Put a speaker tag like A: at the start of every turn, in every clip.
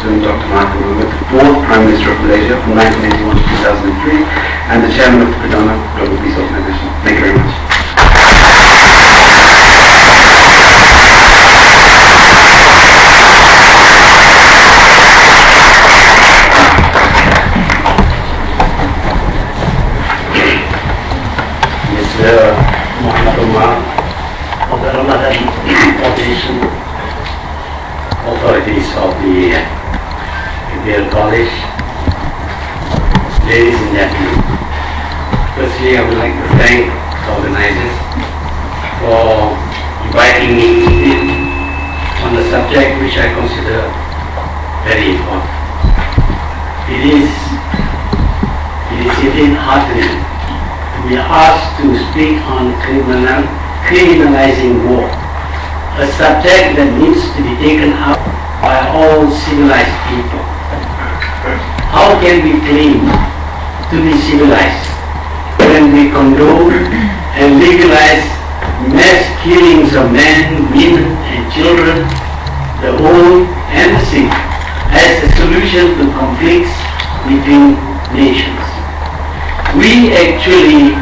A: Tun Dr Mahathir Mohamad, the fourth Prime Minister of Malaysia from 1981 to 2003, and the Chairman of the Perdana Global Peace Organization. Thank you very much.
B: Mr. Mohamad of the Ramadhan Foundation, authorities of the Imperial College, ladies and gentlemen. Firstly, I would like to thank the organizers for inviting me to speak on the subject which I consider very important. It is indeed heartening to be asked to speak on criminalizing war, a subject that needs to be taken up by all civilized people. How can we claim to be civilized when we condone and legalize mass killings of men, women and children, the old and the sick, as a solution to conflicts between nations? We actually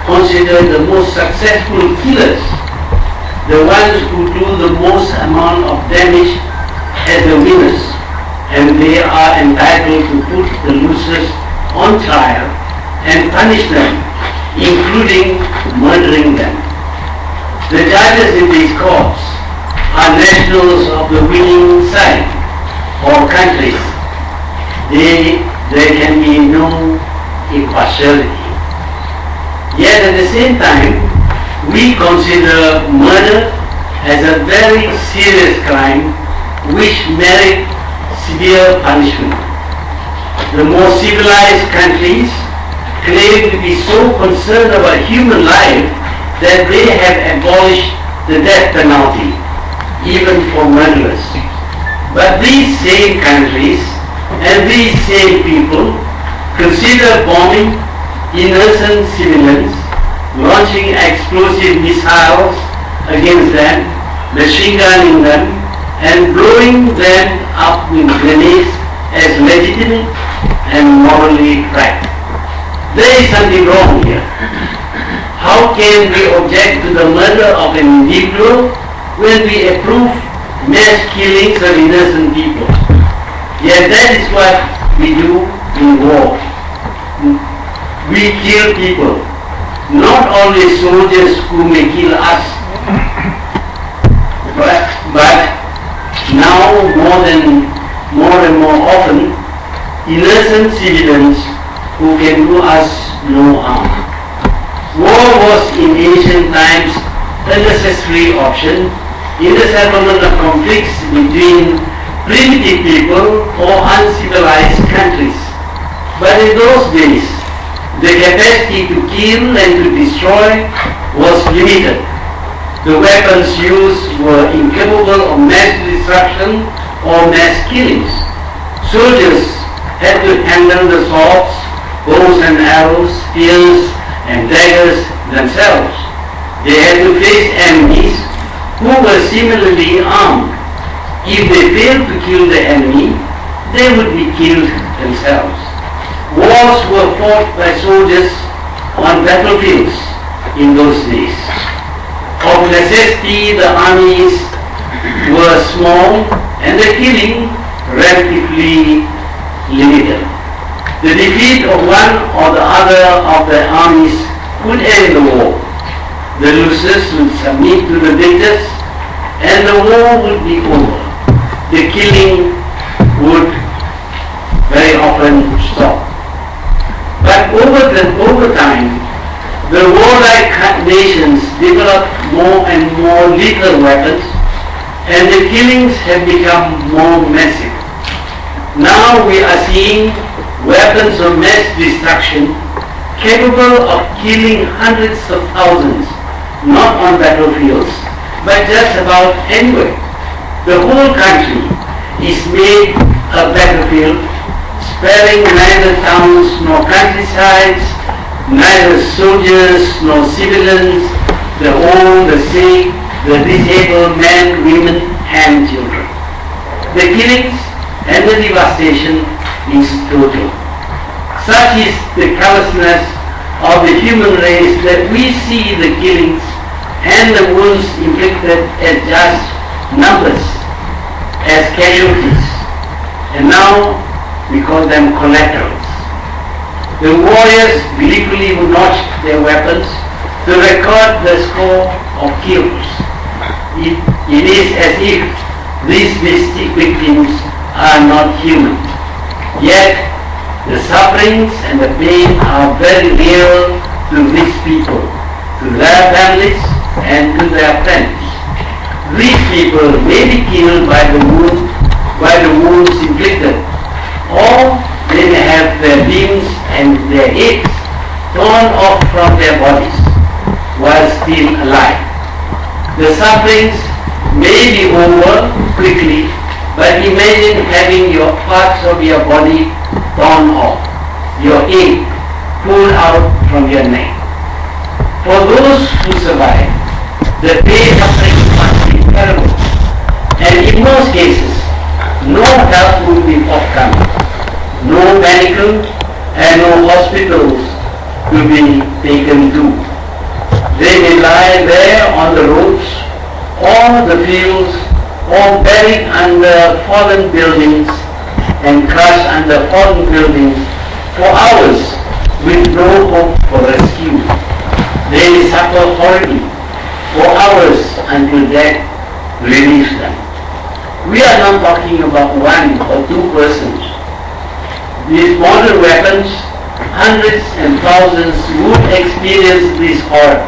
B: consider the most successful killers, the ones who do the most amount of damage, as the winners, and they are entitled to put the losers on trial and punish them, including murdering them. The judges in these courts are nationals of the winning side or countries. There can be no impartiality. Yet at the same time, we consider murder as a very serious crime which merits severe punishment. The more civilized countries claim to be so concerned about human life that they have abolished the death penalty, even for murderers. But these same countries and these same people consider bombing innocent civilians, launching explosive missiles against them, machine gunning them, and blowing them up with grenades as legitimate and morally right. There is something wrong here. How can we object to the murder of an individual when we approve mass killings of innocent people? Yet that is what we do in war. We kill people, not only soldiers who may kill us, but now more and more often, innocent civilians who can do us no harm. War was in ancient times a necessary option in the settlement of conflicts between primitive people or uncivilized countries. But in those days, the capacity to kill and to destroy was limited. The weapons used were incapable of mass destruction or mass killings. Soldiers had to handle the swords, bows and arrows, spears and daggers themselves. They had to face enemies who were similarly armed. If they failed to kill the enemy, they would be killed themselves. Wars were fought by soldiers on battlefields in those days. Of necessity, the armies were small and the killing relatively limited. The defeat of one or the other of the armies would end the war. The losers would submit to the victors and the war would be over. The killing would very often stop. But over time, the warlike nations developed more and more lethal weapons, and the killings have become more massive. Now we are seeing weapons of mass destruction capable of killing hundreds of thousands, not on battlefields, but just about anywhere. The whole country is made a battlefield, sparing neither towns nor countrysides, neither soldiers nor civilians, the old, the sick, the disabled men, women and children. The killings and the devastation is total. Such is the callousness of the human race that we see the killings and the wounds inflicted as just numbers, as casualties, and now we call them collaterals. The warriors gleefully notched their weapons to record the score of kills. It is as if these victims are not human. Yet the sufferings and the pain are very real to these people, to their families and to their friends. These people may be killed by the wounds inflicted, or they may have their limbs and their heads torn off from their bodies while still alive. The sufferings may be over quickly, but imagine having your parts of your body torn off, your head pulled out from your neck. For those who survive, the pain suffering must be terrible, and in most cases, no help will be forthcoming, no medical and no hospitals to be taken to. They may lie there on the roads or the fields or buried under fallen buildings and crushed under fallen buildings for hours with no hope for rescue. They may suffer horribly for hours until death relieves them. We are not talking about one or two persons. These modern weapons, hundreds and thousands would experience this horror,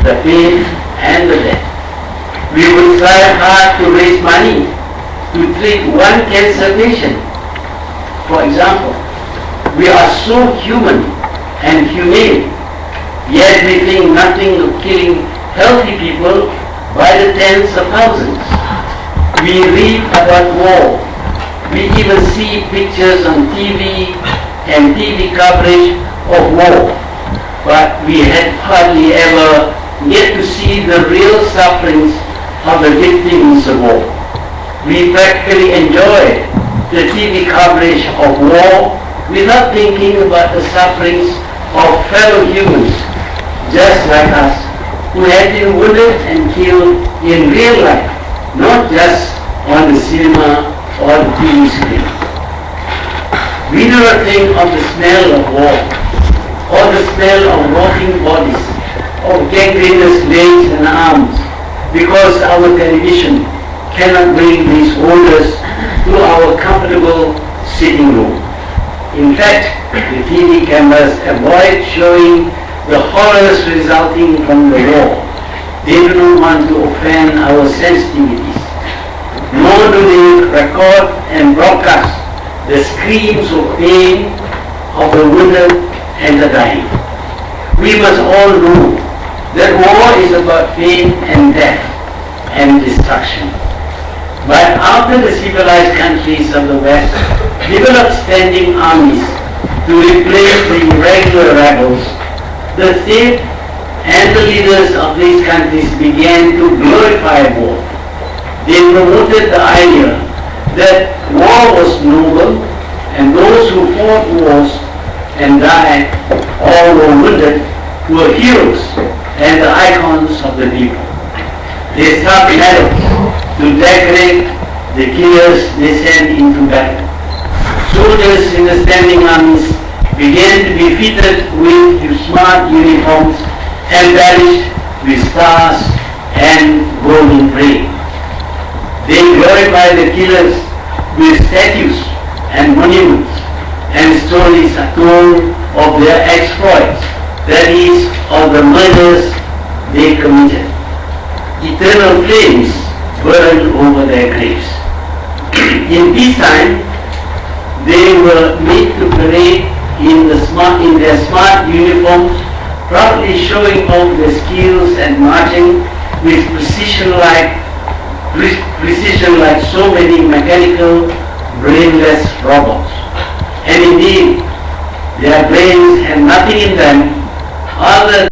B: the pain and the death. We will try hard to raise money to treat one cancer patient. For example, we are so human and humane, yet we think nothing of killing healthy people by the tens of thousands. We read about war. We even see pictures on TV and TV coverage of war. But we had hardly ever get to see the real sufferings of the victims of war. We practically enjoy the TV coverage of war without thinking about the sufferings of fellow humans just like us, who had been wounded and killed in real life, not just on the cinema or the TV screen. We do not think of the smell of war, or the smell of rotting bodies, of gangrenous legs and arms, because our television cannot bring these odors to our comfortable sitting room. In fact, the TV cameras avoid showing the horrors resulting from the war. They do not want to offend our sensitivities, nor do they record and broadcast the screams of pain of the wounded and the dying. We must all know that war is about pain and death and destruction. But after the civilized countries of the West developed standing armies to replace the irregular rebels, the state and the leaders of these countries began to glorify war. They promoted the idea that war was noble, and those who fought wars and died or were wounded were heroes and the icons of the people. They struck medals to decorate the killers they sent into battle. Soldiers in the standing armies began to be fitted with smart uniforms embellished with stars and golden braid. They glorify the killers with statues and monuments, and stories are told of their exploits, that is, of the murders they committed. Eternal flames burned over their graves. In peacetime, they were made to parade in their smart uniforms, proudly showing off their skills and marching with precision like so many mechanical, brainless robots. And indeed, their brains had nothing in them other